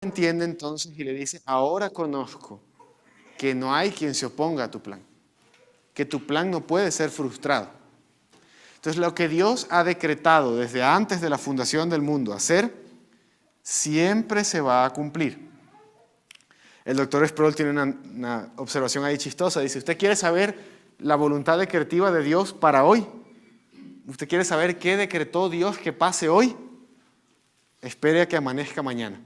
entiende entonces y le dice, ahora conozco que no hay quien se oponga a tu plan, que tu plan no puede ser frustrado. Entonces, lo que Dios ha decretado desde antes de la fundación del mundo hacer, siempre se va a cumplir. El doctor Sproul tiene una observación ahí chistosa. Dice, ¿usted quiere saber la voluntad decretiva de Dios para hoy? ¿Usted quiere saber qué decretó Dios que pase hoy? Espere a que amanezca mañana.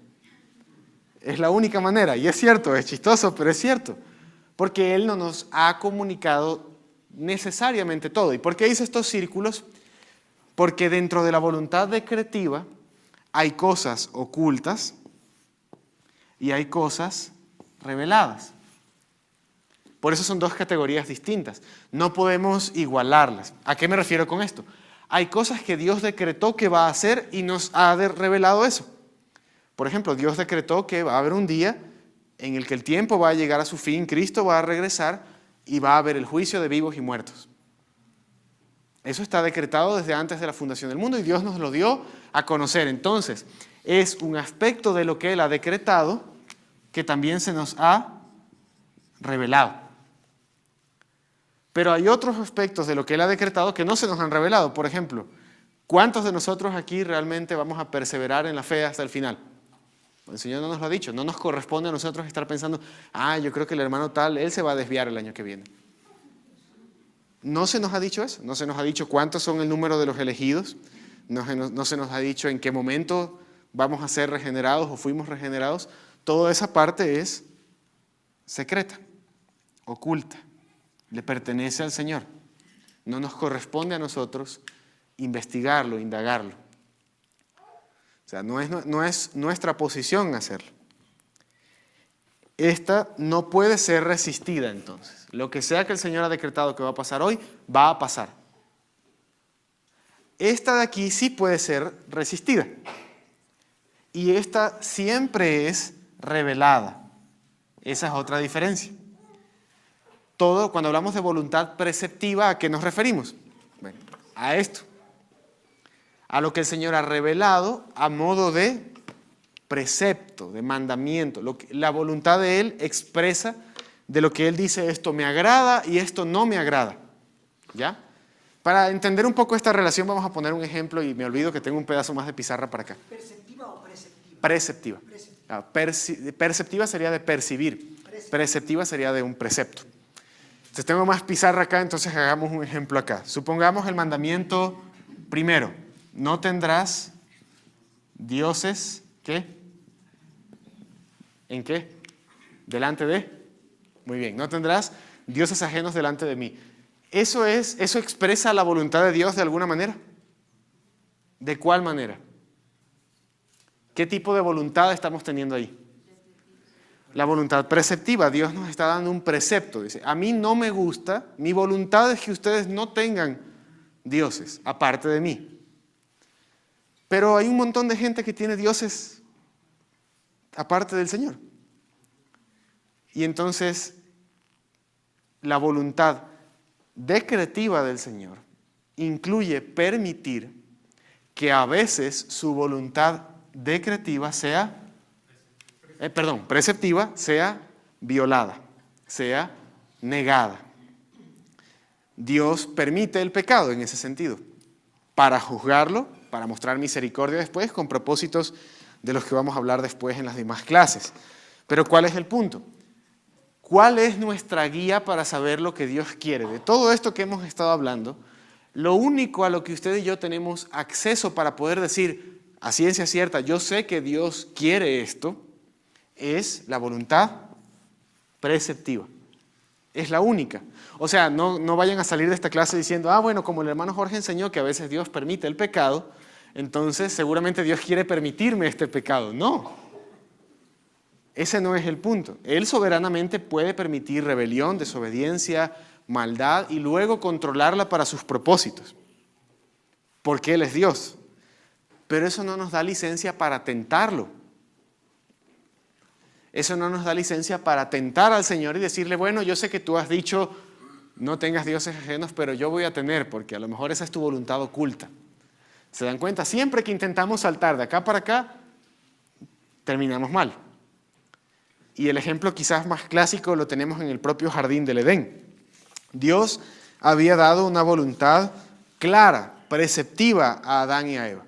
Es la única manera. Y es cierto, es chistoso, pero es cierto. Porque Él no nos ha comunicado necesariamente todo. ¿Y por qué hice estos círculos? Porque dentro de la voluntad decretiva hay cosas ocultas y hay cosas reveladas. Por eso son dos categorías distintas. No podemos igualarlas. ¿A qué me refiero con esto? Hay cosas que Dios decretó que va a hacer y nos ha revelado eso. Por ejemplo, Dios decretó que va a haber un día en el que el tiempo va a llegar a su fin, Cristo va a regresar y va a haber el juicio de vivos y muertos. Eso está decretado desde antes de la fundación del mundo y Dios nos lo dio a conocer. Entonces, es un aspecto de lo que Él ha decretado que también se nos ha revelado. Pero hay otros aspectos de lo que Él ha decretado que no se nos han revelado. Por ejemplo, ¿cuántos de nosotros aquí realmente vamos a perseverar en la fe hasta el final? El Señor no nos lo ha dicho. No nos corresponde a nosotros estar pensando, yo creo que el hermano tal, él se va a desviar el año que viene. No se nos ha dicho eso. No se nos ha dicho cuántos son el número de los elegidos. No se nos ha dicho en qué momento vamos a ser regenerados o fuimos regenerados. Toda esa parte es secreta, oculta. Le pertenece al Señor. No nos corresponde a nosotros investigarlo, indagarlo. O sea, no es nuestra posición hacerlo. Esta no puede ser resistida entonces. Lo que sea que el Señor ha decretado que va a pasar hoy, va a pasar. Esta de aquí sí puede ser resistida. Y esta siempre es revelada. Esa es otra diferencia. Cuando hablamos de voluntad preceptiva, ¿a qué nos referimos? Bueno, a esto. A lo que el Señor ha revelado a modo de precepto, de mandamiento. La voluntad de Él expresa de lo que Él dice, esto me agrada y esto no me agrada. ¿Ya? Para entender un poco esta relación vamos a poner un ejemplo y me olvido que tengo un pedazo más de pizarra para acá. ¿Perceptiva o preceptiva? Preceptiva. Perceptiva sería de percibir. Preceptiva sería de un precepto. Entonces tengo más pizarra acá, entonces hagamos un ejemplo acá. Supongamos el mandamiento primero. No tendrás dioses, ¿qué? ¿En qué? ¿Delante de? Muy bien, no tendrás dioses ajenos delante de mí. ¿Eso expresa la voluntad de Dios de alguna manera? ¿De cuál manera? ¿Qué tipo de voluntad estamos teniendo ahí? La voluntad preceptiva. Dios nos está dando un precepto. Dice, a mí no me gusta, mi voluntad es que ustedes no tengan dioses aparte de mí. Pero hay un montón de gente que tiene dioses aparte del Señor. Y entonces, la voluntad decretiva del Señor incluye permitir que a veces su voluntad decretiva preceptiva sea violada, sea negada. Dios permite el pecado en ese sentido, para juzgarlo, para mostrar misericordia después, con propósitos de los que vamos a hablar después en las demás clases. Pero ¿cuál es el punto? ¿Cuál es nuestra guía para saber lo que Dios quiere? De todo esto que hemos estado hablando, lo único a lo que usted y yo tenemos acceso para poder decir a ciencia cierta, yo sé que Dios quiere esto, es la voluntad preceptiva. Es la única. O sea, no vayan a salir de esta clase diciendo, bueno, como el hermano Jorge enseñó que a veces Dios permite el pecado, entonces seguramente Dios quiere permitirme este pecado. No. Ese no es el punto. Él soberanamente puede permitir rebelión, desobediencia, maldad y luego controlarla para sus propósitos. Porque Él es Dios. Pero eso no nos da licencia para tentarlo. Eso no nos da licencia para tentar al Señor y decirle, bueno, yo sé que tú has dicho no tengas dioses ajenos, pero yo voy a tener, porque a lo mejor esa es tu voluntad oculta. ¿Se dan cuenta? Siempre que intentamos saltar de acá para acá, terminamos mal. Y el ejemplo quizás más clásico lo tenemos en el propio jardín del Edén. Dios había dado una voluntad clara, preceptiva a Adán y a Eva.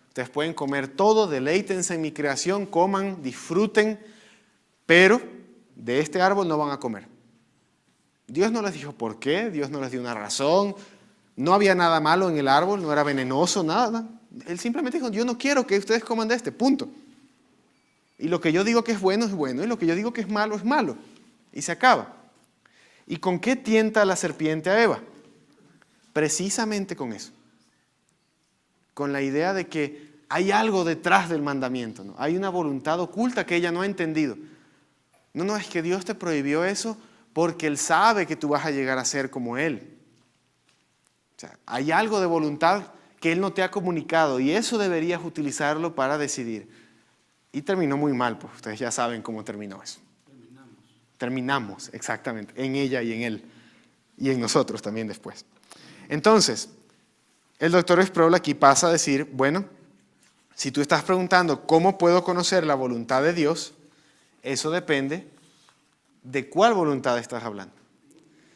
Ustedes pueden comer todo, deleítense en mi creación, coman, disfruten, pero de este árbol no van a comer. Dios no les dijo por qué, Dios no les dio una razón, no había nada malo en el árbol, no era venenoso, nada. Él simplemente dijo, yo no quiero que ustedes coman de este, punto. Y lo que yo digo que es bueno, y lo que yo digo que es malo. Y se acaba. ¿Y con qué tienta la serpiente a Eva? Precisamente con eso. Con la idea de que hay algo detrás del mandamiento, ¿no? Hay una voluntad oculta que ella no ha entendido. No, es que Dios te prohibió eso porque Él sabe que tú vas a llegar a ser como Él. O sea, hay algo de voluntad que Él no te ha comunicado y eso deberías utilizarlo para decidir. Y terminó muy mal, pues ustedes ya saben cómo terminó eso. Terminamos, exactamente, en ella y en Él. Y en nosotros también después. Entonces, el doctor Sproul aquí pasa a decir, bueno, si tú estás preguntando cómo puedo conocer la voluntad de Dios, eso depende de cuál voluntad estás hablando.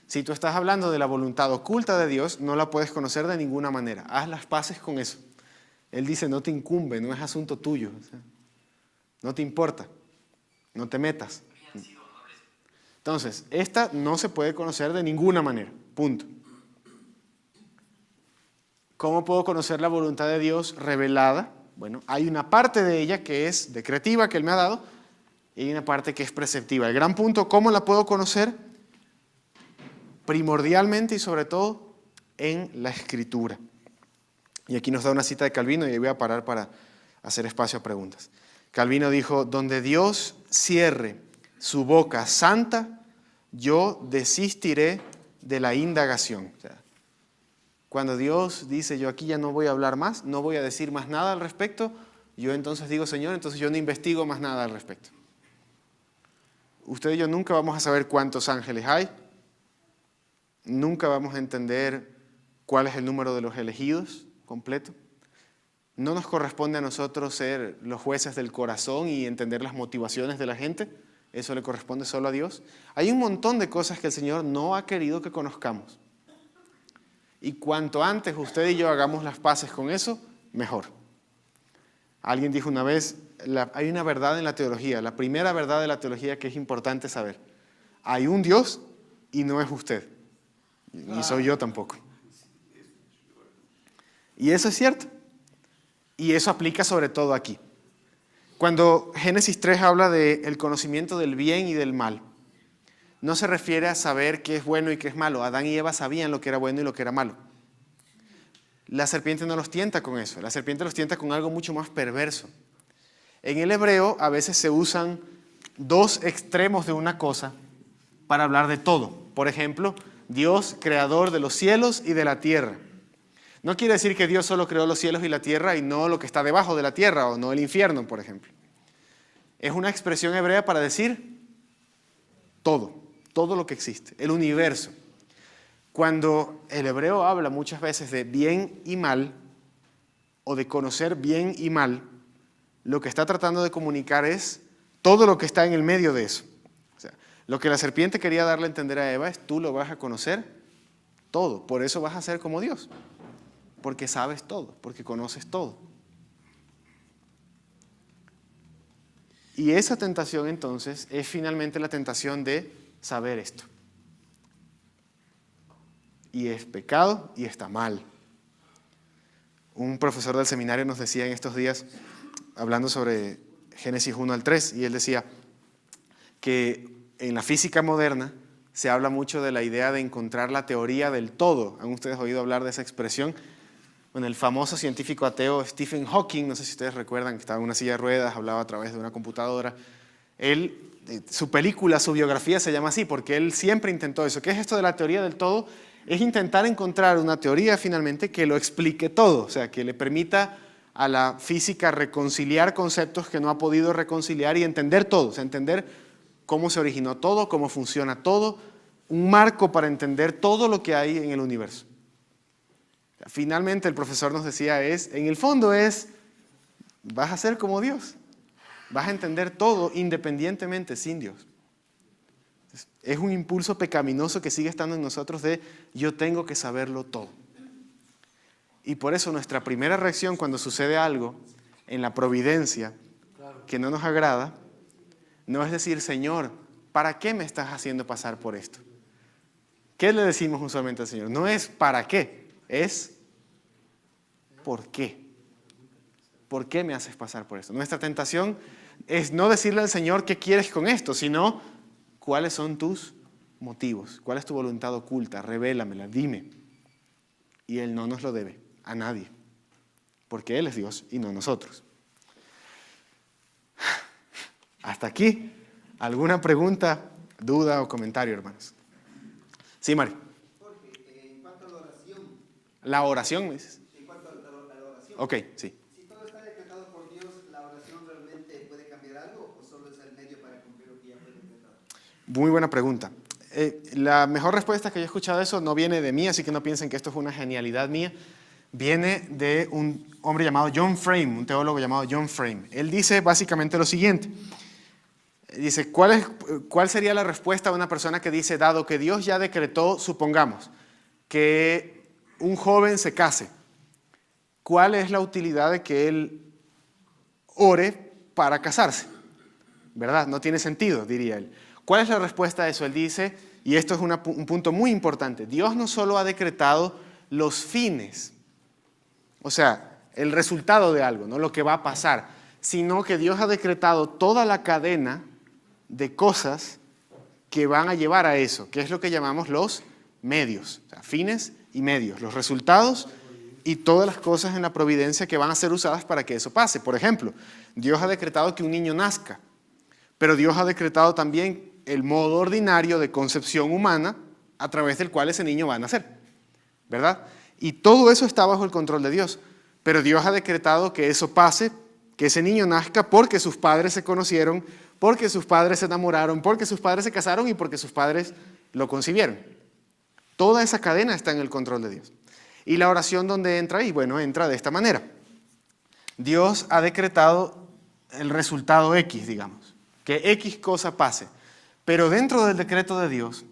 Si tú estás hablando de la voluntad oculta de Dios, no la puedes conocer de ninguna manera. Haz las paces con eso. Él dice, no te incumbe, no es asunto tuyo. O sea, no te importa, no te metas. Entonces, esta no se puede conocer de ninguna manera, punto. ¿Cómo puedo conocer la voluntad de Dios revelada? Bueno, hay una parte de ella que es decretiva, que Él me ha dado, y hay una parte que es preceptiva. El gran punto, ¿cómo la puedo conocer? Primordialmente y sobre todo en la Escritura. Y aquí nos da una cita de Calvino y ahí voy a parar para hacer espacio a preguntas. Calvino dijo, donde Dios cierre su boca santa, yo desistiré de la indagación. O sea, cuando Dios dice, yo aquí ya no voy a hablar más, no voy a decir más nada al respecto, yo entonces digo, Señor, entonces yo no investigo más nada al respecto. Usted y yo nunca vamos a saber cuántos ángeles hay, nunca vamos a entender cuál es el número de los elegidos completo. No nos corresponde a nosotros ser los jueces del corazón y entender las motivaciones de la gente, eso le corresponde solo a Dios. Hay un montón de cosas que el Señor no ha querido que conozcamos. Y cuanto antes usted y yo hagamos las paces con eso, mejor. Alguien dijo una vez, hay una verdad en la teología, la primera verdad de la teología que es importante saber. Hay un Dios y no es usted, ni soy yo tampoco. Y eso es cierto. Y eso aplica sobre todo aquí. Cuando Génesis 3 habla del conocimiento del bien y del mal, no se refiere a saber qué es bueno y qué es malo. Adán y Eva sabían lo que era bueno y lo que era malo. La serpiente no los tienta con eso. La serpiente los tienta con algo mucho más perverso. En el hebreo a veces se usan dos extremos de una cosa para hablar de todo. Por ejemplo, Dios, creador de los cielos y de la tierra. No quiere decir que Dios solo creó los cielos y la tierra y no lo que está debajo de la tierra o no el infierno, por ejemplo. Es una expresión hebrea para decir todo lo que existe, el universo. Cuando el hebreo habla muchas veces de bien y mal o de conocer bien y mal, lo que está tratando de comunicar es todo lo que está en el medio de eso. O sea, lo que la serpiente quería darle a entender a Eva es tú lo vas a conocer todo, por eso vas a ser como Dios. Porque sabes todo, porque conoces todo. Y esa tentación entonces es finalmente la tentación de saber esto. Y es pecado y está mal. Un profesor del seminario nos decía en estos días, hablando sobre Génesis 1 al 3, y él decía que en la física moderna se habla mucho de la idea de encontrar la teoría del todo. ¿Han ustedes oído hablar de esa expresión? Bueno, el famoso científico ateo Stephen Hawking, no sé si ustedes recuerdan, que estaba en una silla de ruedas, hablaba a través de una computadora. Su película, su biografía se llama así, porque él siempre intentó eso. ¿Qué es esto de la teoría del todo? Es intentar encontrar una teoría finalmente que lo explique todo, o sea, que le permita a la física reconciliar conceptos que no ha podido reconciliar y entender todo, o sea, entender cómo se originó todo, cómo funciona todo, un marco para entender todo lo que hay en el universo. Finalmente el profesor nos decía en el fondo vas a ser como Dios. Vas a entender todo independientemente sin Dios. Es un impulso pecaminoso que sigue estando en nosotros de yo tengo que saberlo todo. Y por eso nuestra primera reacción cuando sucede algo en la providencia que no nos agrada, no es decir, Señor, ¿para qué me estás haciendo pasar por esto? ¿Qué le decimos usualmente al Señor? No es ¿para qué? Es ¿por qué? ¿Por qué me haces pasar por esto? Nuestra tentación es no decirle al Señor qué quieres con esto, sino cuáles son tus motivos, cuál es tu voluntad oculta, revélamela, dime. Y Él no nos lo debe a nadie, porque Él es Dios y no nosotros. Hasta aquí, ¿alguna pregunta, duda o comentario, hermanos? Sí, Mario. Jorge, en cuanto a la oración. ¿La oración, me dices? En cuanto a la oración. Ok, sí. Si todo está decretado por Dios, ¿la oración realmente puede cambiar algo o solo es el medio para cumplir lo que ya fue decretado? Muy buena pregunta. La mejor respuesta que yo he escuchado de eso no viene de mí, así que no piensen que esto es una genialidad mía. Viene de un hombre llamado John Frame, un teólogo llamado John Frame. Él dice básicamente lo siguiente. Dice, ¿cuál sería la respuesta a una persona que dice, dado que Dios ya decretó, supongamos, que un joven se case? ¿Cuál es la utilidad de que él ore para casarse? ¿Verdad? No tiene sentido, diría él. ¿Cuál es la respuesta a eso? Él dice, y esto es un punto muy importante, Dios no solo ha decretado los fines, o sea, el resultado de algo, no lo que va a pasar, sino que Dios ha decretado toda la cadena de cosas que van a llevar a eso, que es lo que llamamos los medios, o sea, fines y medios, los resultados y todas las cosas en la providencia que van a ser usadas para que eso pase. Por ejemplo, Dios ha decretado que un niño nazca, pero Dios ha decretado también el modo ordinario de concepción humana a través del cual ese niño va a nacer, ¿verdad? Y todo eso está bajo el control de Dios, pero Dios ha decretado que eso pase, que ese niño nazca porque sus padres se conocieron, porque sus padres se enamoraron, porque sus padres se casaron y porque sus padres lo concibieron. Toda esa cadena está en el control de Dios. ¿Y la oración dónde entra ahí? Bueno, entra de esta manera. Dios ha decretado el resultado X, digamos, que X cosa pase. Pero dentro del decreto de Dios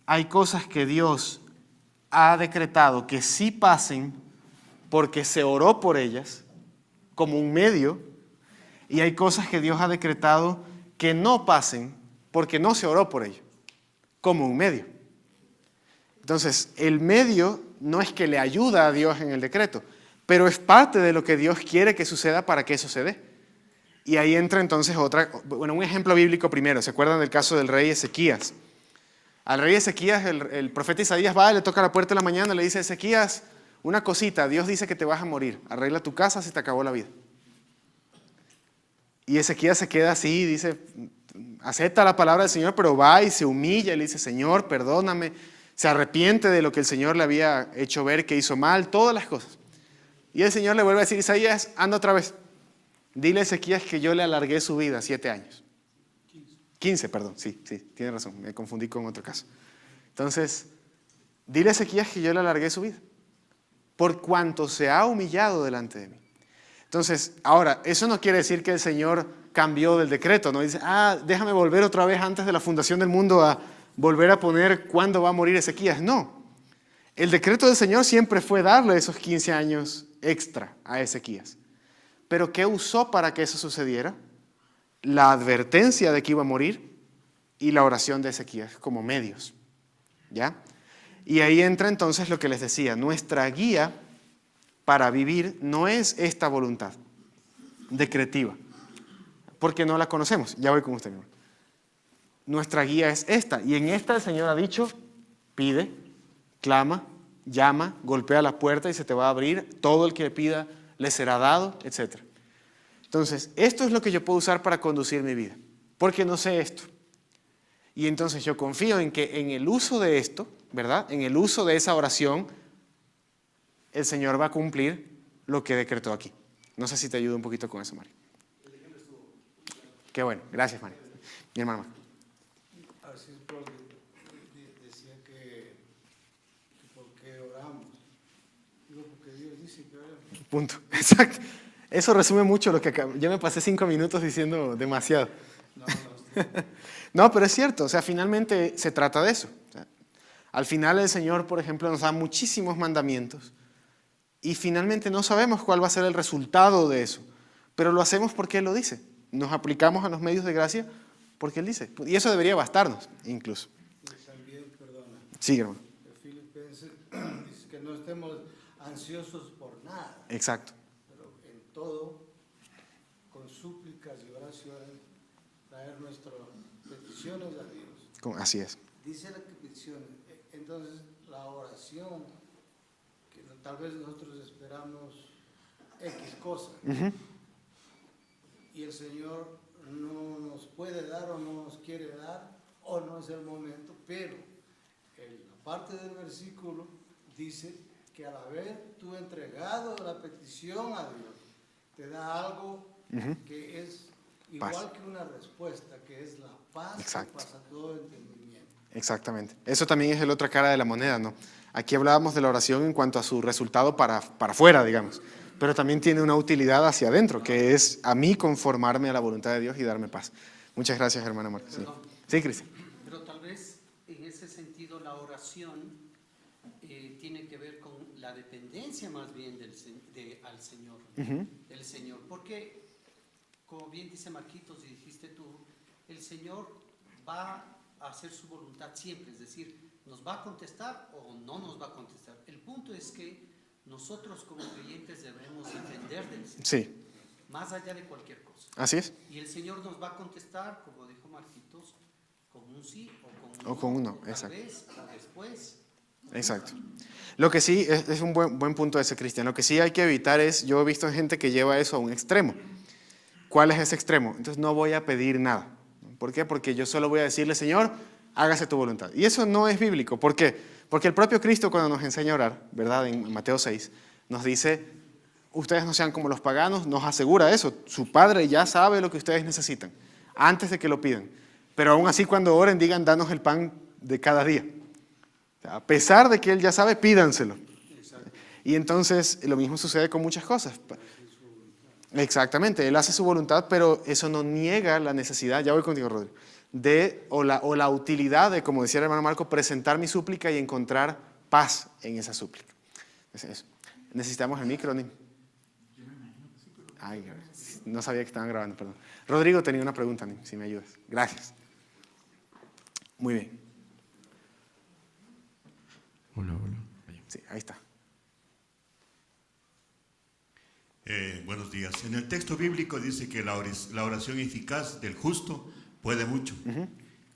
hay cosas que Dios ha decretado que sí pasen porque se oró por ellas como un medio, y hay cosas que Dios ha decretado que no pasen porque no se oró por ello, como un medio. Entonces, el medio no es que le ayuda a Dios en el decreto, pero es parte de lo que Dios quiere que suceda para que eso se dé. Y ahí entra entonces un ejemplo bíblico primero. ¿Se acuerdan del caso del rey Ezequías? Al rey Ezequías, el profeta Isaías va, le toca la puerta en la mañana, le dice, Ezequías, una cosita, Dios dice que te vas a morir, arregla tu casa, se te acabó la vida. Y Ezequías se queda así, dice, acepta la palabra del Señor, pero va y se humilla y le dice, Señor, perdóname, se arrepiente de lo que el Señor le había hecho ver que hizo mal, todas las cosas. Y el Señor le vuelve a decir, Isaías, anda otra vez. Dile a Ezequías que yo le alargué su vida 7 años. 15, perdón, sí, tiene razón, me confundí con otro caso. Entonces, dile a Ezequías que yo le alargué su vida, por cuanto se ha humillado delante de mí. Entonces, ahora, eso no quiere decir que el Señor cambió del decreto, no dice, déjame volver otra vez antes de la fundación del mundo a volver a poner cuándo va a morir Ezequías. No, el decreto del Señor siempre fue darle esos 15 años extra a Ezequías. ¿Pero qué usó para que eso sucediera? La advertencia de que iba a morir y la oración de Ezequías como medios, ¿ya? Y ahí entra entonces lo que les decía, nuestra guía para vivir no es esta voluntad decretiva, porque no la conocemos. Ya voy con usted, mi hermano. Nuestra guía es esta, y en esta el Señor ha dicho, pide, clama, llama, golpea la puerta y se te va a abrir, todo el que pida le será dado, etc. Entonces, esto es lo que yo puedo usar para conducir mi vida, porque no sé esto. Y entonces yo confío en que en el uso de esto, ¿verdad? En el uso de esa oración, el Señor va a cumplir lo que decretó aquí. No sé si te ayuda un poquito con eso, Mario. Qué bueno, gracias, Mario. Mi hermano. Así decía que ¿por qué oramos? Digo, porque Dios dice que oramos. Punto, exacto. Eso resume mucho lo que yo me pasé 5 minutos diciendo demasiado. No, pero es cierto, o sea, finalmente se trata de eso. O sea, al final el Señor, por ejemplo, nos da muchísimos mandamientos y finalmente no sabemos cuál va a ser el resultado de eso, pero lo hacemos porque Él lo dice. Nos aplicamos a los medios de gracia porque Él dice. Y eso debería bastarnos, incluso. Y también, perdona, Sí, hermano. Filipenses dice que no estemos ansiosos por nada, Exacto. pero en todo, con súplicas y oraciones, traer nuestras peticiones a Dios. Así es. Dice la petición, entonces la oración, que tal vez nosotros esperamos X cosa, y el Señor no nos puede dar o no nos quiere dar, o no es el momento, pero en la parte del versículo dice que al haber tú entregado la petición a Dios, te da algo que es igual Paz. que una respuesta, que es la paz. Exacto. Que pasa todo entendimiento. Exactamente. Eso también es la otra cara de la moneda, ¿no? Aquí hablábamos de la oración en cuanto a su resultado para afuera, digamos, pero también tiene una utilidad hacia adentro, que es a mí conformarme a la voluntad de Dios y darme paz. Muchas gracias, hermana Marta. Sí, sí, Cristian. Pero tal vez en ese sentido la oración tiene que ver con la dependencia más bien al Señor, del Señor. Porque, como bien dice Marquitos y dijiste tú, el Señor va a hacer su voluntad siempre, es decir, nos va a contestar o no nos va a contestar. El punto es que nosotros como creyentes debemos depender del Señor, Sí, más allá de cualquier cosa. así es. Y el Señor nos va a contestar, como dijo Marquitos, con un sí O con un no, tal exacto. vez, o después. Exacto. Lo que sí es un buen punto ese, Cristian. Lo que sí hay que evitar es, yo he visto gente que lleva eso a un extremo. ¿Cuál es ese extremo? Entonces no voy a pedir nada. ¿Por qué? Porque yo solo voy a decirle, Señor, hágase tu voluntad. Y eso no es bíblico. ¿Por qué? Porque el propio Cristo cuando nos enseña a orar, ¿verdad? En Mateo 6, nos dice, ustedes no sean como los paganos, nos asegura eso. Su Padre ya sabe lo que ustedes necesitan, antes de que lo pidan. Pero aún así cuando oren, digan, danos el pan de cada día. O sea, a pesar de que Él ya sabe, pídanselo. Y entonces lo mismo sucede con muchas cosas. Exactamente, Él hace su voluntad, pero eso no niega la necesidad, ya voy contigo, Rodrigo, o la utilidad de, como decía el hermano Marco, presentar mi súplica y encontrar paz en esa súplica. Es eso. Necesitamos el micro, ¿no? Ay, no sabía que estaban grabando, perdón. Rodrigo tenía una pregunta, si me ayudas. Gracias. Muy bien. Hola. Sí, ahí está. Buenos días. En el texto bíblico dice que la oración eficaz del justo puede mucho.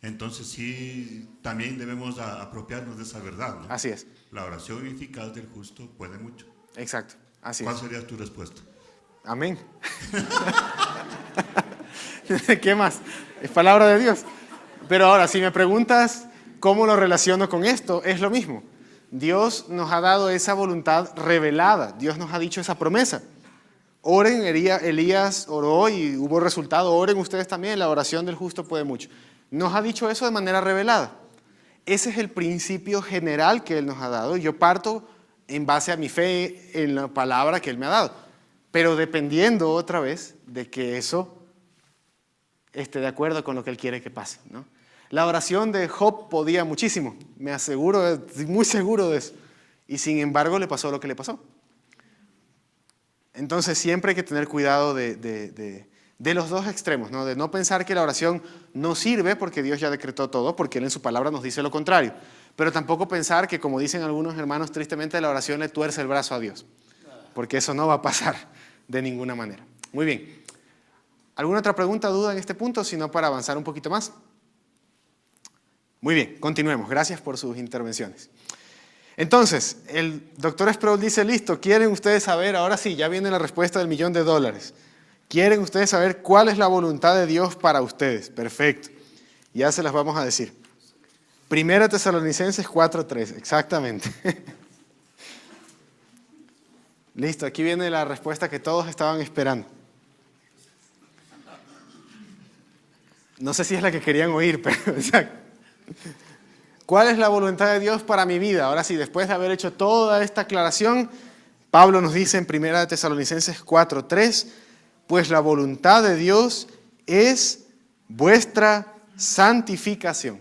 Entonces sí, también debemos apropiarnos de esa verdad, ¿no? Así es. La oración eficaz del justo puede mucho. Exacto, así ¿Cuál es. sería tu respuesta? Amén. ¿Qué más? Es palabra de Dios. Pero ahora, si me preguntas cómo lo relaciono con esto, es lo mismo. Dios nos ha dado esa voluntad revelada. Dios nos ha dicho esa promesa. Oren, Elías oró y hubo resultado. Oren ustedes también, la oración del justo puede mucho. Nos ha dicho eso de manera revelada. Ese es el principio general que Él nos ha dado. Yo parto en base a mi fe en la palabra que Él me ha dado. Pero dependiendo otra vez de que eso esté de acuerdo con lo que Él quiere que pase, ¿no? La oración de Job podía muchísimo, me aseguro, estoy muy seguro de eso. Y sin embargo le pasó lo que le pasó. Entonces siempre hay que tener cuidado de los dos extremos, ¿no? De no pensar que la oración no sirve porque Dios ya decretó todo, porque Él en su palabra nos dice lo contrario. Pero tampoco pensar que, como dicen algunos hermanos, tristemente la oración le tuerce el brazo a Dios. Porque eso no va a pasar de ninguna manera. Muy bien. ¿Alguna otra pregunta o duda en este punto? Si no, para avanzar un poquito más. Muy bien, continuemos. Gracias por sus intervenciones. Entonces, el doctor Sproul dice, listo, ¿quieren ustedes saber? Ahora sí, ya viene la respuesta del $1.000.000. ¿Quieren ustedes saber cuál es la voluntad de Dios para ustedes? Perfecto. Ya se las vamos a decir. 1 Tesalonicenses 4:3, exactamente. Listo, aquí viene la respuesta que todos estaban esperando. No sé si es la que querían oír, pero exacto. ¿Cuál es la voluntad de Dios para mi vida? Ahora sí, después de haber hecho toda esta aclaración, Pablo nos dice en 1 Tesalonicenses 4:3, pues la voluntad de Dios es vuestra santificación.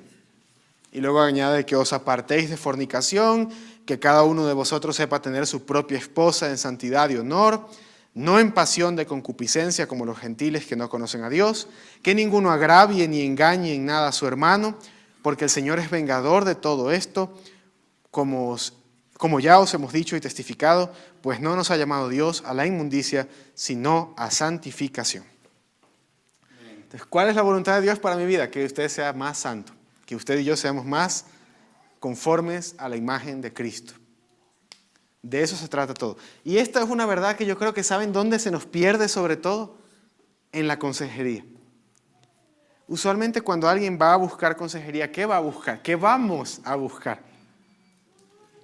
Y luego añade que os apartéis de fornicación, que cada uno de vosotros sepa tener su propia esposa en santidad y honor, no en pasión de concupiscencia como los gentiles que no conocen a Dios, que ninguno agravie ni engañe en nada a su hermano, porque el Señor es vengador de todo esto, como ya os hemos dicho y testificado, pues no nos ha llamado Dios a la inmundicia, sino a santificación. Entonces, ¿cuál es la voluntad de Dios para mi vida? Que usted sea más santo, que usted y yo seamos más conformes a la imagen de Cristo. De eso se trata todo. Y esta es una verdad que yo creo que saben dónde se nos pierde sobre todo, en la consejería. Usualmente cuando alguien va a buscar consejería, ¿qué va a buscar? ¿Qué vamos a buscar?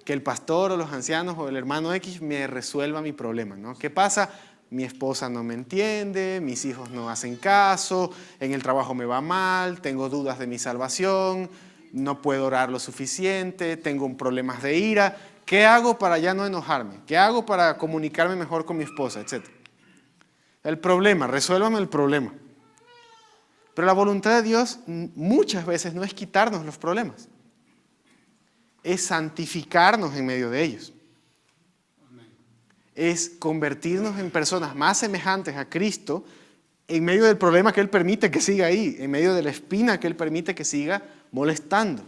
Que el pastor o los ancianos o el hermano X me resuelva mi problema, ¿no? ¿Qué pasa? Mi esposa no me entiende, mis hijos no hacen caso, en el trabajo me va mal, tengo dudas de mi salvación, no puedo orar lo suficiente, tengo problemas de ira. ¿Qué hago para ya no enojarme? ¿Qué hago para comunicarme mejor con mi esposa? Etcétera. El problema, resuélvame el problema. Pero la voluntad de Dios muchas veces no es quitarnos los problemas, es santificarnos en medio de ellos. Es convertirnos en personas más semejantes a Cristo en medio del problema que Él permite que siga ahí, en medio de la espina que Él permite que siga molestando.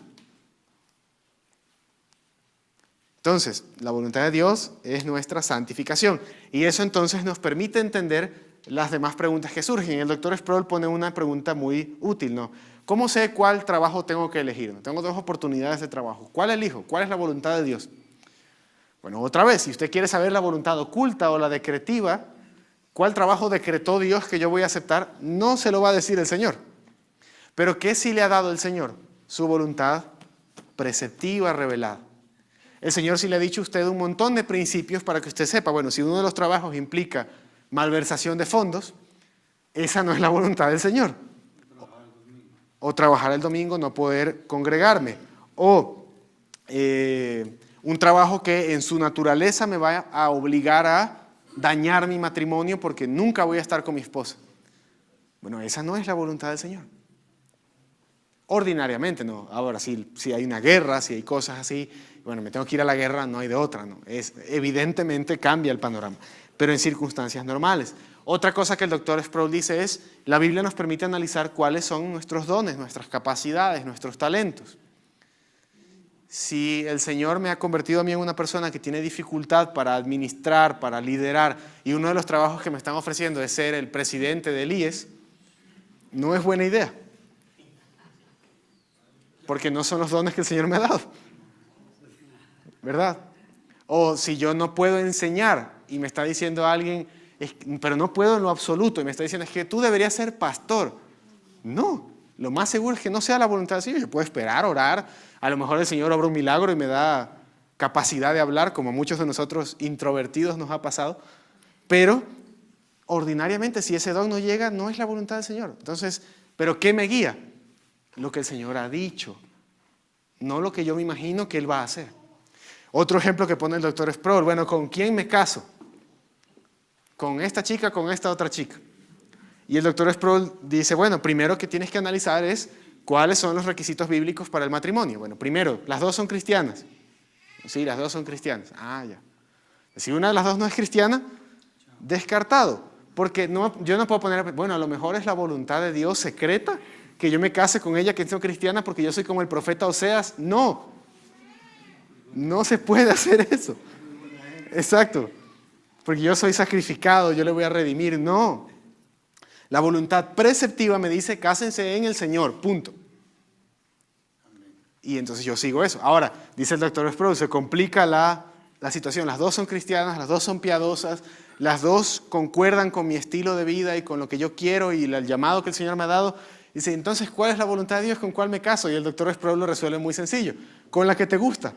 Entonces, la voluntad de Dios es nuestra santificación. Y eso entonces nos permite entender las demás preguntas que surgen. El doctor Sproul pone una pregunta muy útil, ¿no? ¿Cómo sé cuál trabajo tengo que elegir? Tengo dos oportunidades de trabajo. ¿Cuál elijo? ¿Cuál es la voluntad de Dios? Bueno, otra vez, si usted quiere saber la voluntad oculta o la decretiva, ¿cuál trabajo decretó Dios que yo voy a aceptar? No se lo va a decir el Señor. Pero ¿qué sí le ha dado el Señor? Su voluntad preceptiva, revelada. El Señor sí le ha dicho a usted un montón de principios para que usted sepa, bueno, si uno de los trabajos implica malversación de fondos, esa no es la voluntad del Señor. O trabajar el domingo, no poder congregarme. O un trabajo que en su naturaleza me vaya a obligar a dañar mi matrimonio porque nunca voy a estar con mi esposa. Bueno, esa no es la voluntad del Señor. Ordinariamente, no. Ahora, si hay una guerra, si hay cosas así, bueno, me tengo que ir a la guerra, no hay de otra, ¿no? Evidentemente cambia el panorama, pero en circunstancias normales. Otra cosa que el doctor Sproul dice es, la Biblia nos permite analizar cuáles son nuestros dones, nuestras capacidades, nuestros talentos. Si el Señor me ha convertido a mí en una persona que tiene dificultad para administrar, para liderar, y uno de los trabajos que me están ofreciendo es ser el presidente del IES, no es buena idea. Porque no son los dones que el Señor me ha dado. ¿Verdad? O si yo no puedo enseñar y me está diciendo alguien, pero no puedo en lo absoluto, y me está diciendo, es que tú deberías ser pastor. No, lo más seguro es que no sea la voluntad del Señor. Yo puedo esperar, orar, a lo mejor el Señor obra un milagro y me da capacidad de hablar, como a muchos de nosotros introvertidos nos ha pasado, pero ordinariamente si ese don no llega, no es la voluntad del Señor. Entonces, ¿pero qué me guía? Lo que el Señor ha dicho, no lo que yo me imagino que Él va a hacer. Otro ejemplo que pone el doctor Sproul, bueno, ¿con quién me caso? ¿Con esta chica, con esta otra chica? Y el doctor Sproul dice, bueno, primero que tienes que analizar es cuáles son los requisitos bíblicos para el matrimonio. Bueno, primero, ¿las dos son cristianas? Sí, las dos son cristianas. Ah, ya. Si una de las dos no es cristiana, descartado. Porque yo no puedo poner, bueno, a lo mejor es la voluntad de Dios secreta que yo me case con ella que es cristiana porque yo soy como el profeta Oseas. No, no se puede hacer eso. Exacto, porque yo soy sacrificado, yo le voy a redimir. No, la voluntad preceptiva me dice cásense en el Señor, punto. Y entonces yo sigo eso. Ahora, dice el doctor Sproul, se complica la situación. Las dos son cristianas, las dos son piadosas, las dos concuerdan con mi estilo de vida y con lo que yo quiero y el llamado que el Señor me ha dado. Dice, entonces, ¿cuál es la voluntad de Dios? ¿Con cuál me caso? Y el doctor Sproul lo resuelve muy sencillo. Con la que te gusta.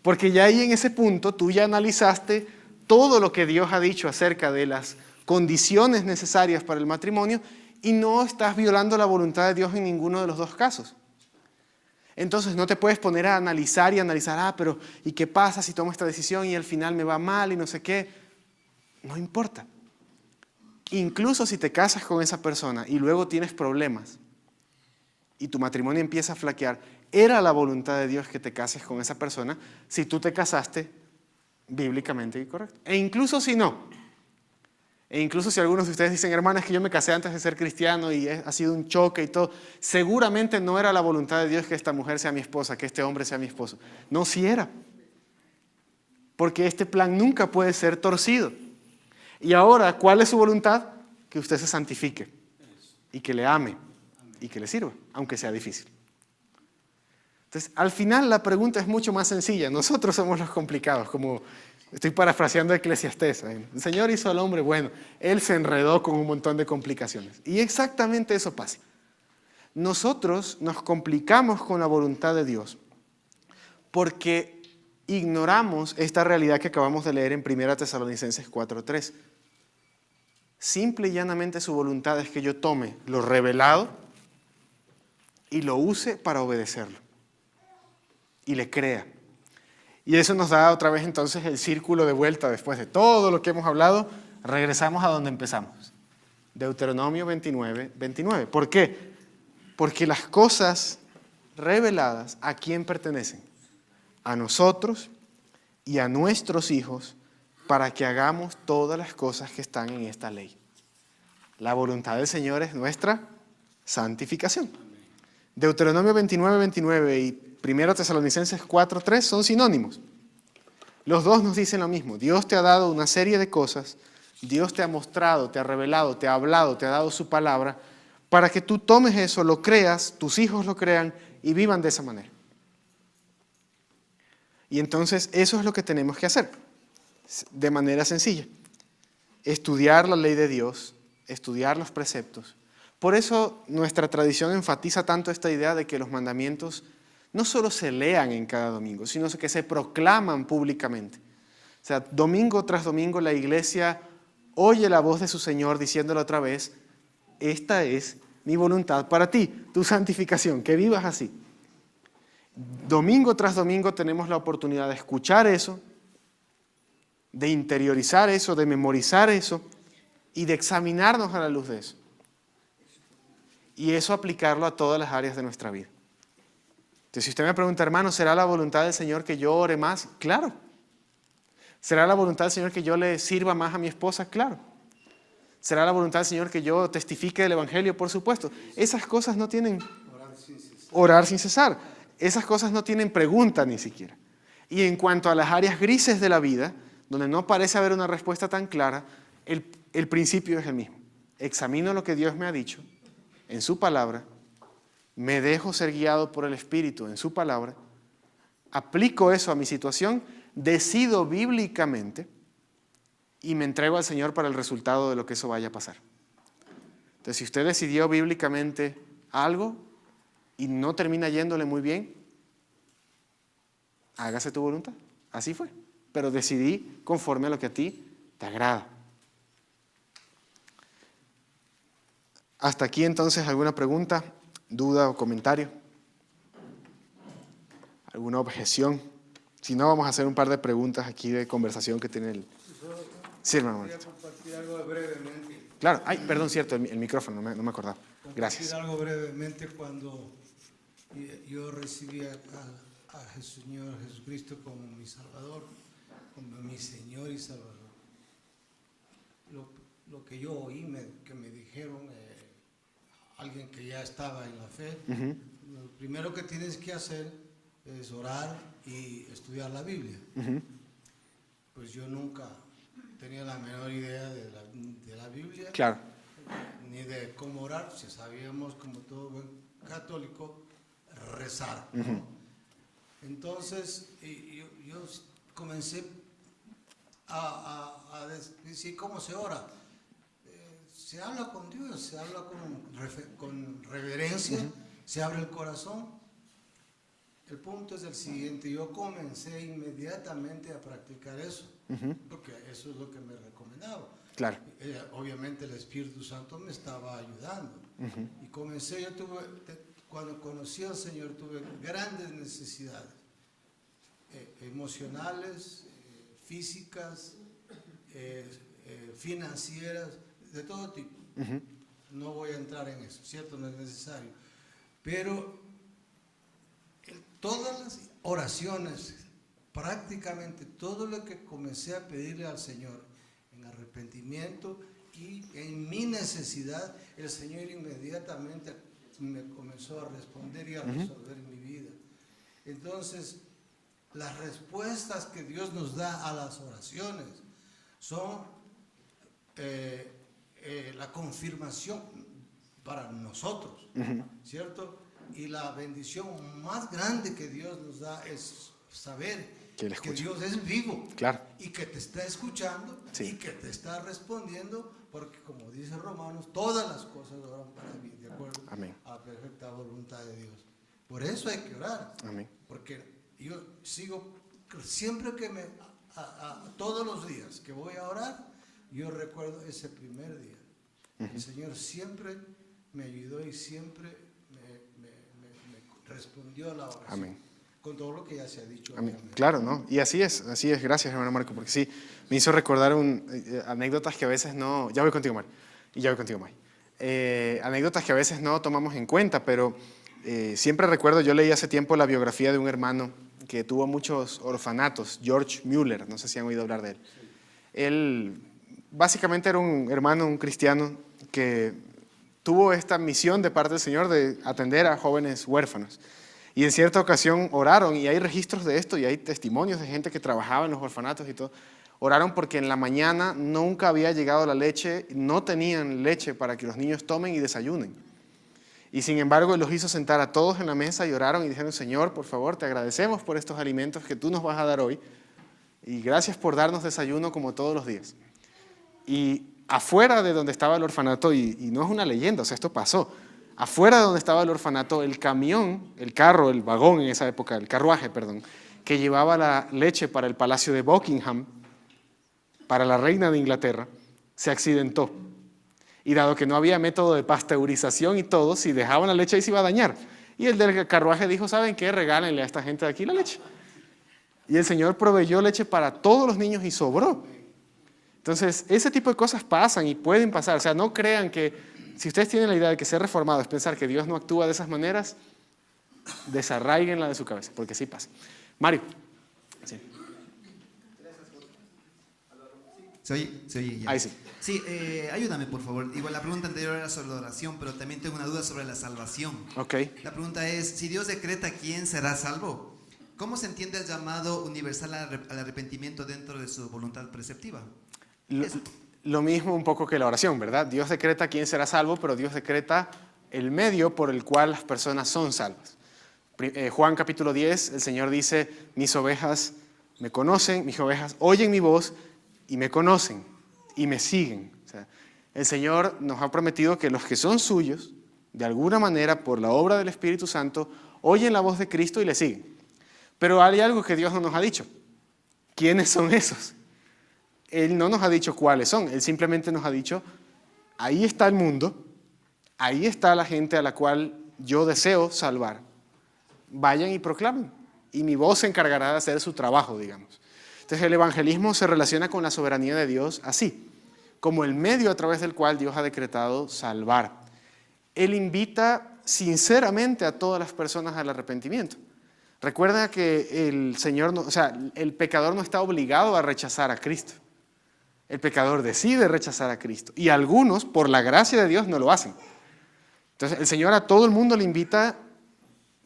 Porque ya ahí en ese punto tú ya analizaste todo lo que Dios ha dicho acerca de las condiciones necesarias para el matrimonio y no estás violando la voluntad de Dios en ninguno de los dos casos. Entonces no te puedes poner a analizar y analizar, pero ¿y qué pasa si tomo esta decisión y al final me va mal y no sé qué? No importa. Incluso si te casas con esa persona y luego tienes problemas y tu matrimonio empieza a flaquear, era la voluntad de Dios que te cases con esa persona si tú te casaste bíblicamente correcto. E incluso si no. E incluso si algunos de ustedes dicen, hermana, es que yo me casé antes de ser cristiano y ha sido un choque y todo, seguramente no era la voluntad de Dios que esta mujer sea mi esposa, que este hombre sea mi esposo. No, sí era. Porque este plan nunca puede ser torcido. Y ahora, ¿cuál es su voluntad? Que usted se santifique y que le ame y que le sirva, aunque sea difícil. Entonces, al final la pregunta es mucho más sencilla. Nosotros somos los complicados, como estoy parafraseando a Eclesiastés. El Señor hizo al hombre bueno, Él se enredó con un montón de complicaciones. Y exactamente eso pasa. Nosotros nos complicamos con la voluntad de Dios porque ignoramos esta realidad que acabamos de leer en 1 Tesalonicenses 4:3. Simple y llanamente su voluntad es que yo tome lo revelado y lo use para obedecerlo. Y le crea. Y eso nos da otra vez entonces el círculo de vuelta después de todo lo que hemos hablado. Regresamos a donde empezamos. Deuteronomio 29:29. ¿Por qué? Porque las cosas reveladas, ¿a quién pertenecen? A nosotros y a nuestros hijos, para que hagamos todas las cosas que están en esta ley. La voluntad del Señor es nuestra santificación. Deuteronomio 29:29 y 1 Tesalonicenses 4:3 son sinónimos. Los dos nos dicen lo mismo. Dios te ha dado una serie de cosas, Dios te ha mostrado, te ha revelado, te ha hablado, te ha dado su palabra, para que tú tomes eso, lo creas, tus hijos lo crean y vivan de esa manera. Y entonces eso es lo que tenemos que hacer, de manera sencilla. Estudiar la ley de Dios, estudiar los preceptos. Por eso nuestra tradición enfatiza tanto esta idea de que los mandamientos no solo se lean en cada domingo, sino que se proclaman públicamente. O sea, domingo tras domingo la iglesia oye la voz de su Señor diciéndole otra vez, esta es mi voluntad para ti, tu santificación, que vivas así. Domingo tras domingo tenemos la oportunidad de escuchar eso, de interiorizar eso, de memorizar eso y de examinarnos a la luz de eso. Y eso aplicarlo a todas las áreas de nuestra vida. Entonces, si usted me pregunta, hermano, ¿será la voluntad del Señor que yo ore más? Claro. ¿Será la voluntad del Señor que yo le sirva más a mi esposa? Claro. ¿Será la voluntad del Señor que yo testifique el Evangelio? Por supuesto. Esas cosas no tienen orar sin cesar. Esas cosas no tienen pregunta ni siquiera. Y en cuanto a las áreas grises de la vida, donde no parece haber una respuesta tan clara, el principio es el mismo. Examino lo que Dios me ha dicho en su palabra, me dejo ser guiado por el Espíritu en su palabra, aplico eso a mi situación, decido bíblicamente y me entrego al Señor para el resultado de lo que eso vaya a pasar. Entonces, si usted decidió bíblicamente algo y no termina yéndole muy bien, hágase tu voluntad. Así fue. Pero decidí conforme a lo que a ti te agrada. Hasta aquí entonces, ¿alguna pregunta, duda o comentario? ¿Alguna objeción? Si no, vamos a hacer un par de preguntas aquí de conversación que tiene el... Sí, hermano. Quería compartir algo brevemente. Claro, ay, perdón, cierto, el micrófono, no me acordaba. Gracias. Compartir algo brevemente cuando yo recibí al Señor Jesucristo como mi Salvador, como mi Señor y Salvador. Lo que yo oí, que me dijeron alguien que ya estaba en la fe, lo primero que tienes que hacer es orar y estudiar la Biblia. Pues yo nunca tenía la menor idea de la Biblia, Claro. ni de cómo orar, si sabíamos, como todo buen católico, rezar, ¿no? Entonces yo comencé a decir cómo se ora. Se habla con Dios, se habla con reverencia, se abre el corazón. El punto es el siguiente, yo comencé inmediatamente a practicar eso, porque eso es lo que me recomendaba. Claro. Obviamente el Espíritu Santo me estaba ayudando. Y comencé, yo cuando conocí al Señor tuve grandes necesidades emocionales, físicas, financieras, de todo tipo. No voy a entrar en eso, ¿cierto? No es necesario. Pero todas las oraciones, prácticamente todo lo que comencé a pedirle al Señor en arrepentimiento y en mi necesidad, el Señor inmediatamente me comenzó a responder y a resolver mi vida. Entonces, las respuestas que Dios nos da a las oraciones son la confirmación para nosotros, ¿cierto? Y la bendición más grande que Dios nos da es saber que Dios es vivo, Claro. y que te está escuchando, Sí. y que te está respondiendo, porque como dice Romanos, todas las cosas oran para mí, de acuerdo Amén. a la perfecta voluntad de Dios. Por eso hay que orar, Amén. porque yo sigo, siempre que todos los días que voy a orar, yo recuerdo ese primer día. El Señor siempre me ayudó y siempre me respondió a la oración. Amén. Con todo lo que ya se ha dicho. Amén. Obviamente. Claro, ¿no? Y así es. Gracias, hermano Marco, porque sí, me hizo recordar anécdotas que a veces no... Ya voy contigo, Mario. Y ya voy contigo, May. Anécdotas que a veces no tomamos en cuenta, pero siempre recuerdo, yo leí hace tiempo la biografía de un hermano que tuvo muchos orfanatos, George Mueller, no sé si han oído hablar de él. Él básicamente era un hermano, un cristiano, que tuvo esta misión de parte del Señor de atender a jóvenes huérfanos. Y en cierta ocasión oraron, y hay registros de esto, y hay testimonios de gente que trabajaba en los orfanatos y todo. Oraron porque en la mañana nunca había llegado la leche, no tenían leche para que los niños tomen y desayunen. Y sin embargo, Él los hizo sentar a todos en la mesa y oraron y dijeron, Señor, por favor, te agradecemos por estos alimentos que tú nos vas a dar hoy. Y gracias por darnos desayuno como todos los días. Y afuera de donde estaba el orfanato, y no es una leyenda, o sea, esto pasó. Afuera de donde estaba el orfanato, el camión, el carro, el vagón en esa época, el carruaje, perdón, que llevaba la leche para el Palacio de Buckingham, para la reina de Inglaterra, se accidentó. Y dado que no había método de pasteurización y todo, si dejaban la leche ahí se iba a dañar. Y el del carruaje dijo, ¿saben qué? Regálenle a esta gente de aquí la leche. Y el Señor proveyó leche para todos los niños y sobró. Entonces, ese tipo de cosas pasan y pueden pasar. O sea, no crean que, si ustedes tienen la idea de que ser reformado es pensar que Dios no actúa de esas maneras, desarraíguenla de su cabeza, porque sí pasa. Mario. Sí. ¿Se oye ya? Ahí sí. Sí, ayúdame por favor. Igual la pregunta anterior era sobre la oración, pero también tengo una duda sobre la salvación. Ok. La pregunta es, si Dios decreta quién será salvo, ¿cómo se entiende el llamado universal al arrepentimiento dentro de su voluntad preceptiva? Lo mismo un poco que la oración, ¿verdad? Dios decreta quién será salvo, pero Dios decreta el medio por el cual las personas son salvas. Juan capítulo 10, el Señor dice, mis ovejas me conocen, mis ovejas oyen mi voz y me conocen y me siguen. O sea, el Señor nos ha prometido que los que son suyos, de alguna manera, por la obra del Espíritu Santo, oyen la voz de Cristo y le siguen. Pero hay algo que Dios no nos ha dicho. ¿Quiénes son esos? Él no nos ha dicho cuáles son, Él simplemente nos ha dicho, ahí está el mundo, ahí está la gente a la cual yo deseo salvar. Vayan y proclamen, y mi voz se encargará de hacer su trabajo, digamos. Entonces el evangelismo se relaciona con la soberanía de Dios así, como el medio a través del cual Dios ha decretado salvar. Él invita sinceramente a todas las personas al arrepentimiento. Recuerda que el pecador no está obligado a rechazar a Cristo. El pecador decide rechazar a Cristo. Y algunos, por la gracia de Dios, no lo hacen. Entonces, el Señor a todo el mundo le invita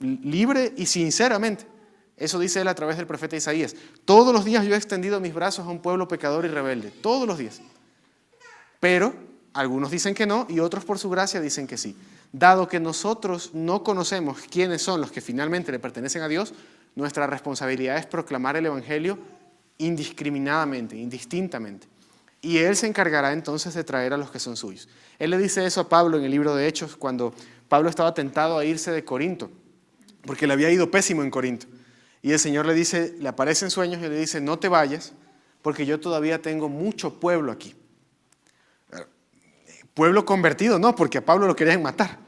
libre y sinceramente. Eso dice Él a través del profeta Isaías. Todos los días yo he extendido mis brazos a un pueblo pecador y rebelde. Todos los días. Pero algunos dicen que no y otros por su gracia dicen que sí. Dado que nosotros no conocemos quiénes son los que finalmente le pertenecen a Dios, nuestra responsabilidad es proclamar el Evangelio indiscriminadamente, indistintamente. Y Él se encargará entonces de traer a los que son suyos. Él le dice eso a Pablo en el libro de Hechos, cuando Pablo estaba tentado a irse de Corinto, porque le había ido pésimo en Corinto. Y el Señor le aparece en sueños y le dice, no te vayas, porque yo todavía tengo mucho pueblo aquí. Pueblo convertido, no, porque a Pablo lo querían matar.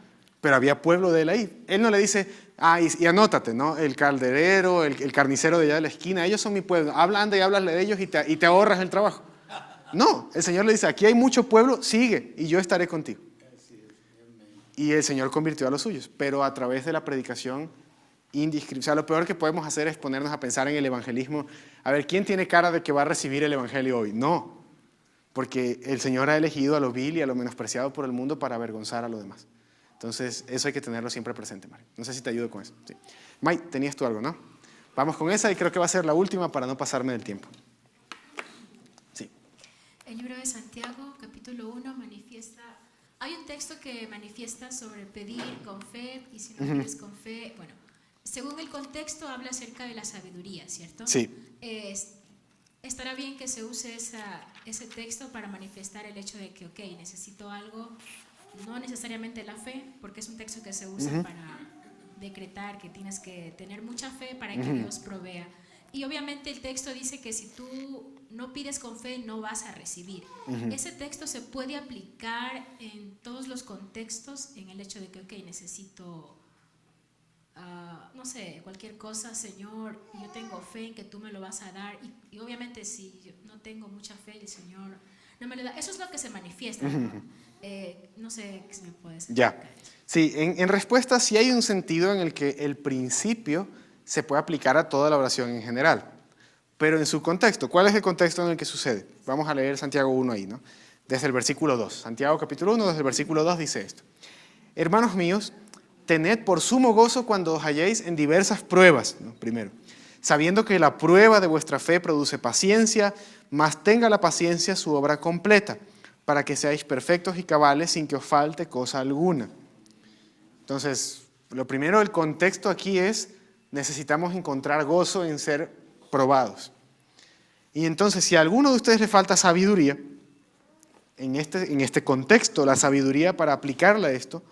pero había pueblo de él ahí. Él no le dice, y anótate, ¿no? El calderero, el carnicero de allá de la esquina, ellos son mi pueblo. Anda y háblale de ellos y te ahorras el trabajo. No, el Señor le dice, aquí hay mucho pueblo, sigue y yo estaré contigo. Y el Señor convirtió a los suyos, pero a través de la predicación indiscriminada. O sea, lo peor que podemos hacer es ponernos a pensar en el evangelismo. A ver, ¿quién tiene cara de que va a recibir el evangelio hoy? No, porque el Señor ha elegido a lo vil y a lo menospreciado por el mundo para avergonzar a los demás. Entonces, eso hay que tenerlo siempre presente, Mari. No sé si te ayudo con eso. Sí. Mike, tenías tú algo, ¿no? Vamos con esa y creo que va a ser la última para no pasarme del tiempo. Sí. El libro de Santiago, capítulo 1, manifiesta... Hay un texto que manifiesta sobre pedir con fe y si no pides con fe... Bueno, según el contexto habla acerca de la sabiduría, ¿cierto? Sí. Estará bien que se use ese texto para manifestar el hecho de que, ok, necesito algo, no necesariamente la fe, porque es un texto que se usa para decretar que tienes que tener mucha fe para que Dios provea. Y obviamente el texto dice que si tú no pides con fe, no vas a recibir. Ese texto se puede aplicar en todos los contextos, en el hecho de que, ok, necesito... no sé, cualquier cosa, Señor, yo tengo fe en que tú me lo vas a dar y obviamente si yo no tengo mucha fe, el Señor no me lo da. Eso es lo que se manifiesta, ¿no? No sé si me puedes explicar. Ya, sí, en respuesta sí hay un sentido en el que el principio se puede aplicar a toda la oración en general, pero en su contexto. ¿Cuál es el contexto en el que sucede? Vamos a leer Santiago 1 ahí, ¿no? Desde el versículo 2. Santiago capítulo 1, desde el versículo 2 dice esto. Hermanos míos, tened por sumo gozo cuando os halléis en diversas pruebas, ¿no? Primero, sabiendo que la prueba de vuestra fe produce paciencia, mas tenga la paciencia su obra completa, para que seáis perfectos y cabales sin que os falte cosa alguna. Entonces, lo primero, el contexto aquí es, necesitamos encontrar gozo en ser probados. Y entonces, si a alguno de ustedes le falta sabiduría, en este contexto, la sabiduría para aplicarla a esto,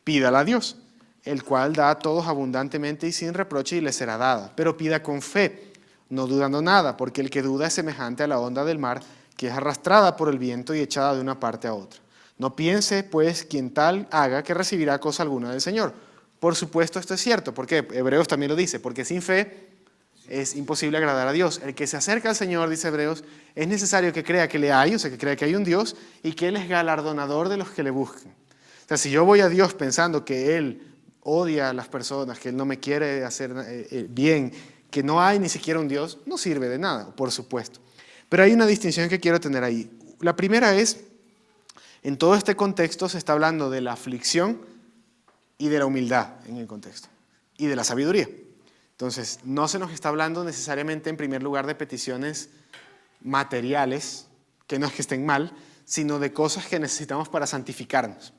pídala a Dios, el cual da a todos abundantemente y sin reproche y le será dada. Pero pida con fe, no dudando nada, porque el que duda es semejante a la onda del mar, que es arrastrada por el viento y echada de una parte a otra. No piense, pues, quien tal haga que recibirá cosa alguna del Señor. Por supuesto, esto es cierto, porque Hebreos también lo dice, porque sin fe es imposible agradar a Dios. El que se acerca al Señor, dice Hebreos, es necesario que crea que le hay, o sea, que crea que hay un Dios y que Él es galardonador de los que le busquen. O sea, si yo voy a Dios pensando que Él odia a las personas, que Él no me quiere hacer bien, que no hay ni siquiera un Dios, no sirve de nada, por supuesto. Pero hay una distinción que quiero tener ahí. La primera es, en todo este contexto se está hablando de la aflicción y de la humildad en el contexto, y de la sabiduría. Entonces, no se nos está hablando necesariamente en primer lugar de peticiones materiales, que no es que estén mal, sino de cosas que necesitamos para santificarnos.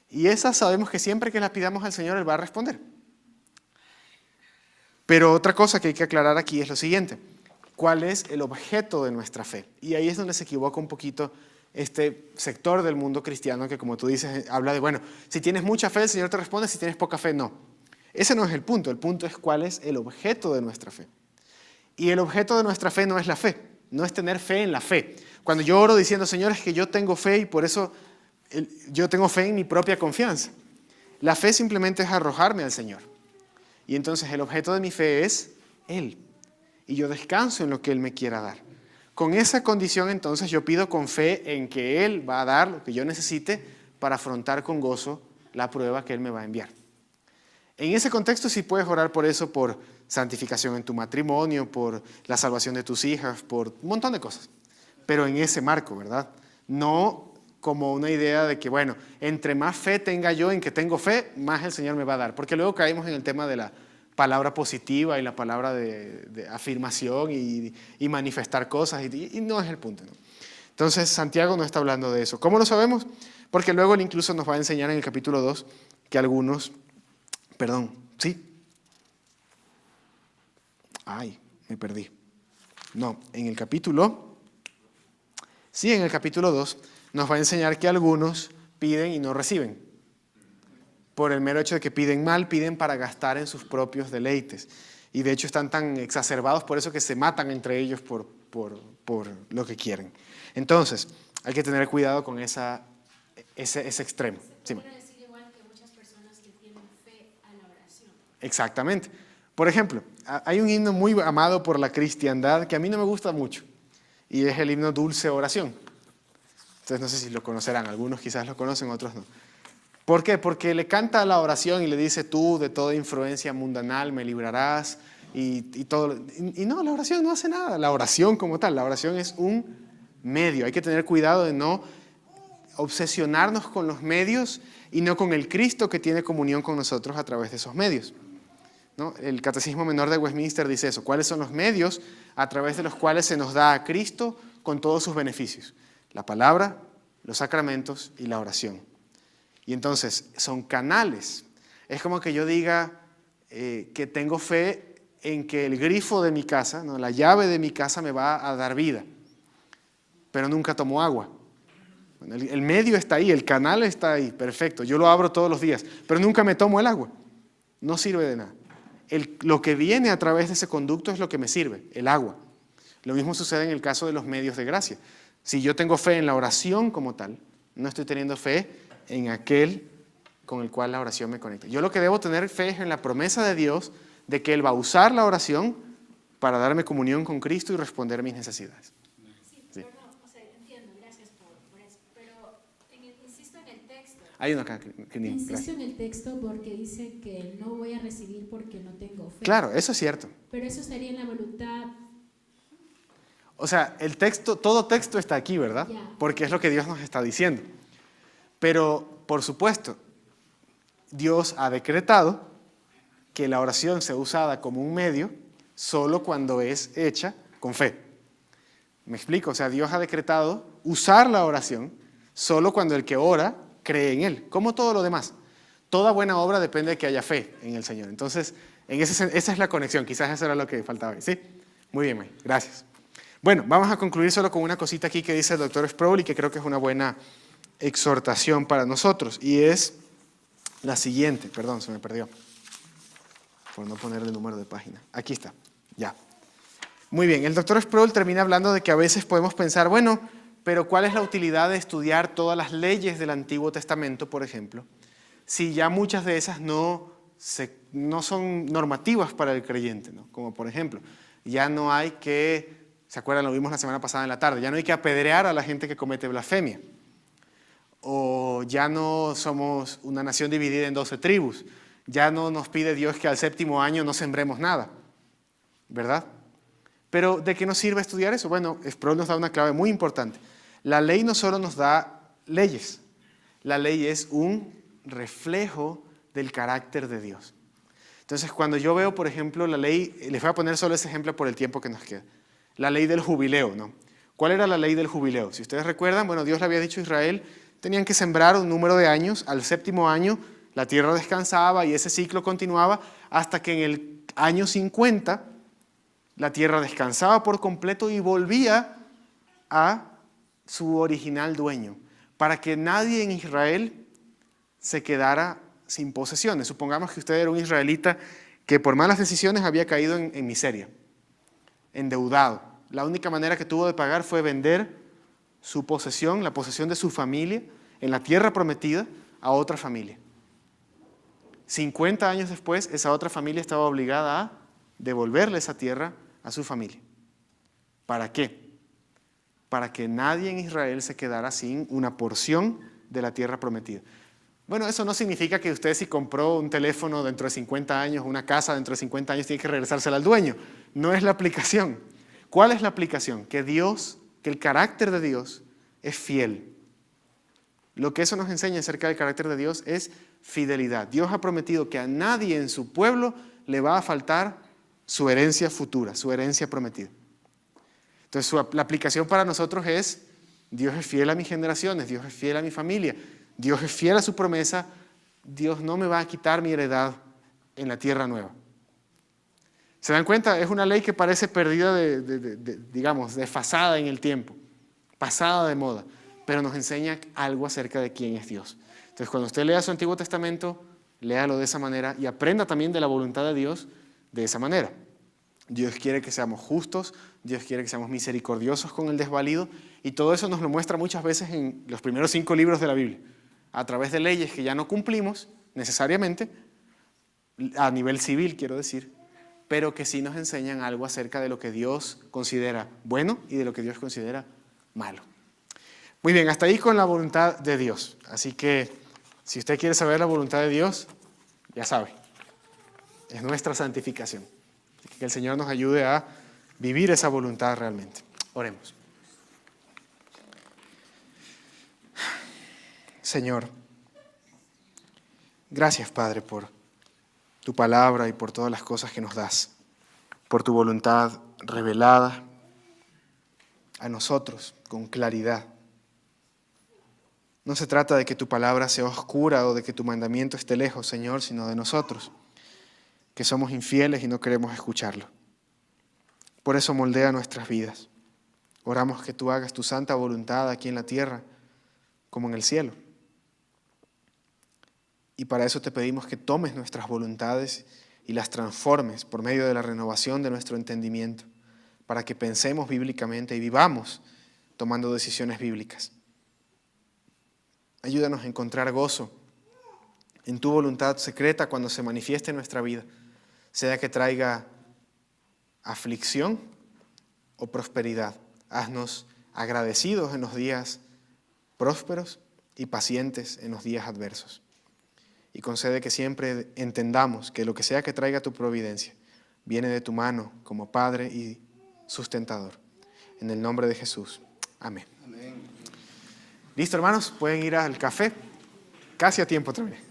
Y esas sabemos que siempre que las pidamos al Señor, Él va a responder. Pero otra cosa que hay que aclarar aquí es lo siguiente. ¿Cuál es el objeto de nuestra fe? Y ahí es donde se equivoca un poquito este sector del mundo cristiano que, como tú dices, habla de, bueno, si tienes mucha fe, el Señor te responde, si tienes poca fe, no. Ese no es el punto es cuál es el objeto de nuestra fe. Y el objeto de nuestra fe no es la fe, no es tener fe en la fe. Cuando yo oro diciendo, Señor, es que yo tengo fe y por eso yo tengo fe en mi propia confianza. La fe simplemente es arrojarme al Señor. Y entonces el objeto de mi fe es Él. Y yo descanso en lo que Él me quiera dar. Con esa condición entonces yo pido con fe en que Él va a dar lo que yo necesite para afrontar con gozo la prueba que Él me va a enviar. En ese contexto sí puedes orar por eso, por santificación en tu matrimonio, por la salvación de tus hijas, por un montón de cosas. Pero en ese marco, ¿verdad? No como una idea de que, bueno, entre más fe tenga yo en que tengo fe, más el Señor me va a dar. Porque luego caemos en el tema de la palabra positiva y la palabra de afirmación y manifestar cosas, y no es el punto, ¿no? Entonces, Santiago no está hablando de eso. ¿Cómo lo sabemos? Porque luego él incluso nos va a enseñar en el capítulo 2 que algunos... ¿sí? Ay, me perdí. No, en el capítulo 2 nos va a enseñar que algunos piden y no reciben. Por el mero hecho de que piden mal, piden para gastar en sus propios deleites. Y de hecho están tan exacerbados por eso que se matan entre ellos por lo que quieren. Entonces, hay que tener cuidado con ese extremo. Sí, quiero decir igual que muchas personas Exactamente. Por ejemplo, hay un himno muy amado por la cristiandad que a mí no me gusta mucho, y es el himno Dulce Oración. Entonces no sé si lo conocerán, algunos quizás lo conocen, otros no. ¿Por qué? Porque le canta la oración y le dice, tú de toda influencia mundanal me librarás, y todo. Y no, la oración no hace nada, la oración como tal, la oración es un medio. Hay que tener cuidado de no obsesionarnos con los medios y no con el Cristo que tiene comunión con nosotros a través de esos medios, ¿no? El Catecismo Menor de Westminster dice eso. ¿Cuáles son los medios a través de los cuales se nos da a Cristo con todos sus beneficios? La palabra, los sacramentos y la oración. Y entonces son canales. Es como que yo diga que tengo fe en que el grifo de mi casa, ¿no?, la llave de mi casa me va a dar vida, pero nunca tomo agua. Bueno, el medio está ahí, el canal está ahí, perfecto. Yo lo abro todos los días, pero nunca me tomo el agua. No sirve de nada. Lo que viene a través de ese conducto es lo que me sirve, el agua. Lo mismo sucede en el caso de los medios de gracia. Si yo tengo fe en la oración como tal, no estoy teniendo fe en aquel con el cual la oración me conecta. Yo lo que debo tener fe es en la promesa de Dios de que Él va a usar la oración para darme comunión con Cristo y responder mis necesidades. Sí, pero no, o sea, entiendo, gracias por eso. Pero insisto en el texto. Hay uno acá, Insisto en el texto porque dice que no voy a recibir porque no tengo fe. Claro, eso es cierto. Pero eso estaría en la voluntad. O sea, el texto, todo texto está aquí, ¿verdad? Ya. Porque es lo que Dios nos está diciendo. Pero, por supuesto, Dios ha decretado que la oración sea usada como un medio solo cuando es hecha con fe. ¿Me explico? O sea, Dios ha decretado usar la oración solo cuando el que ora cree en Él, como todo lo demás. Toda buena obra depende de que haya fe en el Señor. Entonces, esa es la conexión. Quizás eso era lo que faltaba ahí. ¿Sí? Muy bien, May. Gracias. Bueno, vamos a concluir solo con una cosita aquí que dice el doctor Sproul y que creo que es una buena exhortación para nosotros. Y es la siguiente. Perdón, se me perdió por no ponerle el número de página. Aquí está, ya. Muy bien, el doctor Sproul termina hablando de que a veces podemos pensar, bueno, pero ¿cuál es la utilidad de estudiar todas las leyes del Antiguo Testamento, por ejemplo, si ya muchas de esas no son normativas para el creyente, ¿no? Como por ejemplo, ya no hay que, ¿se acuerdan? Lo vimos la semana pasada en la tarde, ya no hay que apedrear a la gente que comete blasfemia. O ya no somos una nación dividida en 12 tribus. Ya no nos pide Dios que al 7º año no sembremos nada, ¿verdad? Pero ¿de qué nos sirve estudiar eso? Bueno, Sproul nos da una clave muy importante. La ley no solo nos da leyes, la ley es un reflejo del carácter de Dios. Entonces, cuando yo veo, por ejemplo, la ley, les voy a poner solo ese ejemplo por el tiempo que nos queda, la ley del jubileo, ¿no? ¿Cuál era la ley del jubileo? Si ustedes recuerdan, bueno, Dios le había dicho a Israel, tenían que sembrar un número de años, al 7º año la tierra descansaba y ese ciclo continuaba hasta que en el año 50 la tierra descansaba por completo y volvía a su original dueño, para que nadie en Israel se quedara sin posesiones. Supongamos que usted era un israelita que por malas decisiones había caído en miseria, endeudado. La única manera que tuvo de pagar fue vender su posesión, la posesión de su familia, en la tierra prometida, a otra familia. 50 años después, esa otra familia estaba obligada a devolverle esa tierra a su familia. ¿Para qué? Para que nadie en Israel se quedara sin una porción de la tierra prometida. Bueno, eso no significa que usted, si compró un teléfono dentro de 50 años, una casa dentro de 50 años, tiene que regresársela al dueño. No es la aplicación. ¿Cuál es la aplicación? Que el carácter de Dios es fiel. Lo que eso nos enseña acerca del carácter de Dios es fidelidad. Dios ha prometido que a nadie en su pueblo le va a faltar su herencia futura, su herencia prometida. Entonces, la aplicación para nosotros es, Dios es fiel a mis generaciones, Dios es fiel a mi familia, Dios es fiel a su promesa, Dios no me va a quitar mi heredad en la tierra nueva. ¿Se dan cuenta? Es una ley que parece perdida, digamos, desfasada en el tiempo, pasada de moda, pero nos enseña algo acerca de quién es Dios. Entonces, cuando usted lea su Antiguo Testamento, léalo de esa manera y aprenda también de la voluntad de Dios de esa manera. Dios quiere que seamos justos, Dios quiere que seamos misericordiosos con el desvalido, y todo eso nos lo muestra muchas veces en los primeros 5 libros de la Biblia, a través de leyes que ya no cumplimos necesariamente, a nivel civil quiero decir, pero que sí nos enseñan algo acerca de lo que Dios considera bueno y de lo que Dios considera malo. Muy bien, hasta ahí con la voluntad de Dios. Así que si usted quiere saber la voluntad de Dios, ya sabe, es nuestra santificación. Que el Señor nos ayude a vivir esa voluntad realmente. Oremos. Señor, gracias, Padre, por tu palabra y por todas las cosas que nos das, por tu voluntad revelada a nosotros con claridad. No se trata de que tu palabra sea oscura o de que tu mandamiento esté lejos, Señor, sino de nosotros, que somos infieles y no queremos escucharlo. Por eso moldea nuestras vidas. Oramos que tú hagas tu santa voluntad aquí en la tierra como en el cielo. Y para eso te pedimos que tomes nuestras voluntades y las transformes por medio de la renovación de nuestro entendimiento, para que pensemos bíblicamente y vivamos tomando decisiones bíblicas. Ayúdanos a encontrar gozo en tu voluntad secreta cuando se manifieste en nuestra vida, sea que traiga aflicción o prosperidad. Haznos agradecidos en los días prósperos y pacientes en los días adversos. Y concede que siempre entendamos que lo que sea que traiga tu providencia viene de tu mano como Padre y sustentador. En el nombre de Jesús. Amén. Listo, hermanos, pueden ir al café. Casi a tiempo también.